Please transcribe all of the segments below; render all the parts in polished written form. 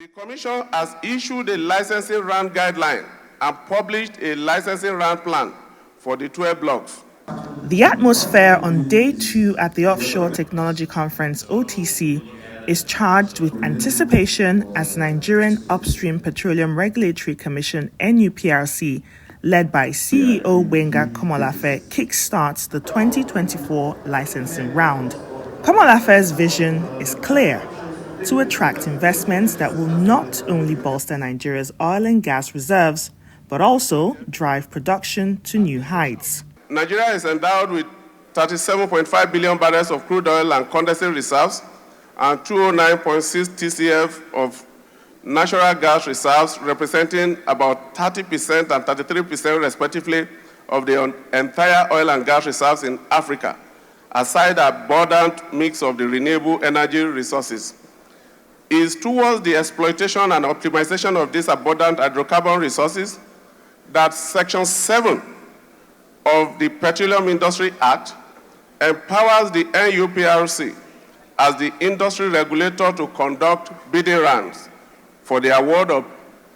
The Commission has issued a licensing round guideline and published a licensing round plan for the 12 blocks. The atmosphere on day 2 at the Offshore Technology Conference (OTC) is charged with anticipation as the Nigerian Upstream Petroleum Regulatory Commission (NUPRC), led by CEO Gbenga Komolafe, kickstarts the 2024 licensing round. Komolafe's vision is clear: to attract investments that will not only bolster Nigeria's oil and gas reserves, but also drive production to new heights. Nigeria is endowed with 37.5 billion barrels of crude oil and condensate reserves and 209.6 TCF of natural gas reserves, representing about 30% and 33% respectively of the entire oil and gas reserves in Africa, aside an abundant mix of the renewable energy resources. It is towards the exploitation and optimization of these abundant hydrocarbon resources that Section 7 of the Petroleum Industry Act empowers the NUPRC as the industry regulator to conduct bidding rounds for the award of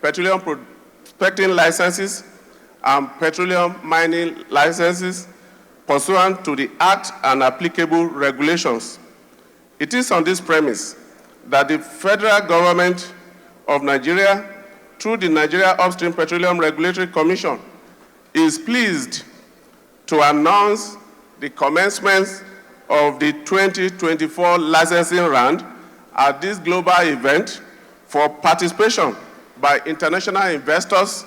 petroleum prospecting licenses and petroleum mining licenses pursuant to the Act and applicable regulations. It is on this premise that the federal government of Nigeria, through the Nigeria Upstream Petroleum Regulatory Commission, is pleased to announce the commencement of the 2024 licensing round at this global event for participation by international investors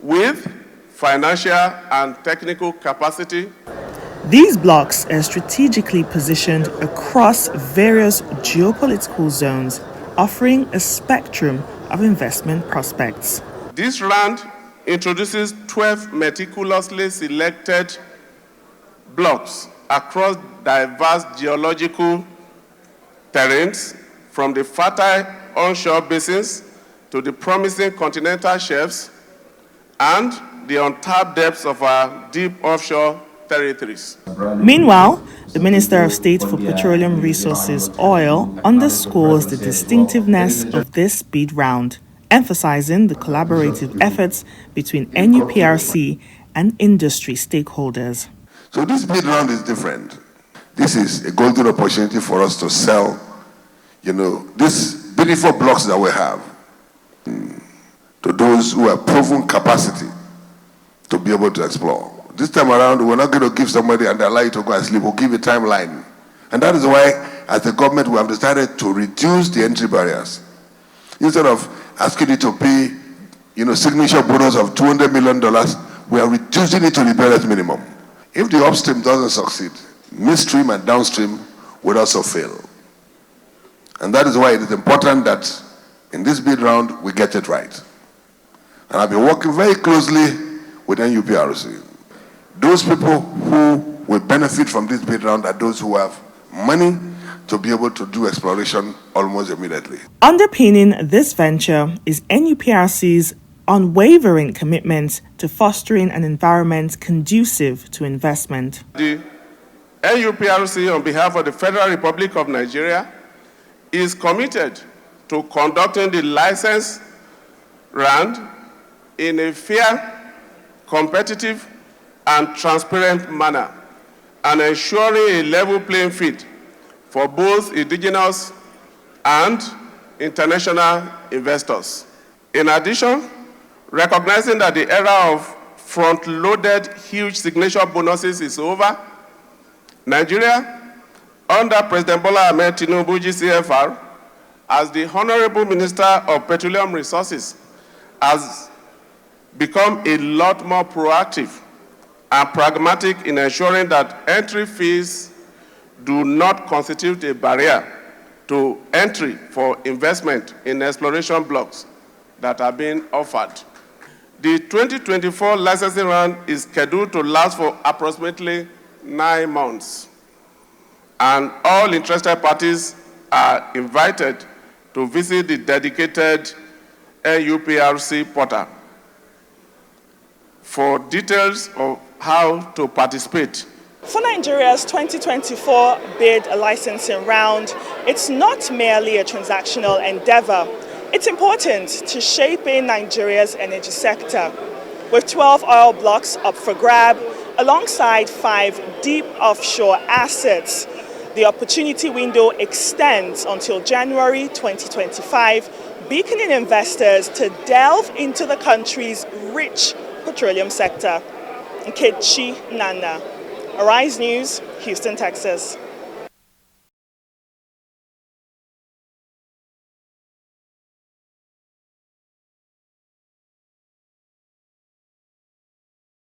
with financial and technical capacity. These blocks are strategically positioned across various geopolitical zones, offering a spectrum of investment prospects. This round introduces 12 meticulously selected blocks across diverse geological terrains, from the fertile onshore basins to the promising continental shelves and the untapped depths of our deep offshore territories. Meanwhile, the Minister of State for Petroleum Resources Oil underscores the distinctiveness of this bid round, emphasizing the collaborative efforts between NUPRC and industry stakeholders. So this bid round is different. This is a golden opportunity for us to sell, these beautiful blocks that we have to those who have proven capacity to be able to explore. This time around, we're not going to give somebody and allow you to go and sleep. We'll give a timeline. And that is why, as the government, we have decided to reduce the entry barriers. Instead of asking you to pay, signature bonus of $200 million, we are reducing it to the barest minimum. If the upstream doesn't succeed, midstream and downstream will also fail. And that is why it is important that in this bid round, we get it right. And I've been working very closely with NUPRC. Those people who will benefit from this bid round are those who have money to be able to do exploration almost immediately. Underpinning this venture is NUPRC's unwavering commitment to fostering an environment conducive to investment. The NUPRC, on behalf of the Federal Republic of Nigeria, is committed to conducting the license round in a fair, competitive, and transparent manner, and ensuring a level playing field for both indigenous and international investors. In addition, recognizing that the era of front-loaded huge signature bonuses is over, Nigeria, under President Bola Ahmed Tinubu GCFR, as the Honorable Minister of Petroleum Resources, has become a lot more proactive and pragmatic in ensuring that entry fees do not constitute a barrier to entry for investment in exploration blocks that are being offered. The 2024 licensing round is scheduled to last for approximately 9 months, and all interested parties are invited to visit the dedicated NUPRC portal for details of how to participate. For Nigeria's 2024 bid licensing round, it's not merely a transactional endeavor. It's important to shape in Nigeria's energy sector, with 12 oil blocks up for grab, alongside 5 deep offshore assets. The opportunity window extends until January 2025, beaconing investors to delve into the country's rich petroleum sector. Nkechi Nana, Arise News, Houston, Texas.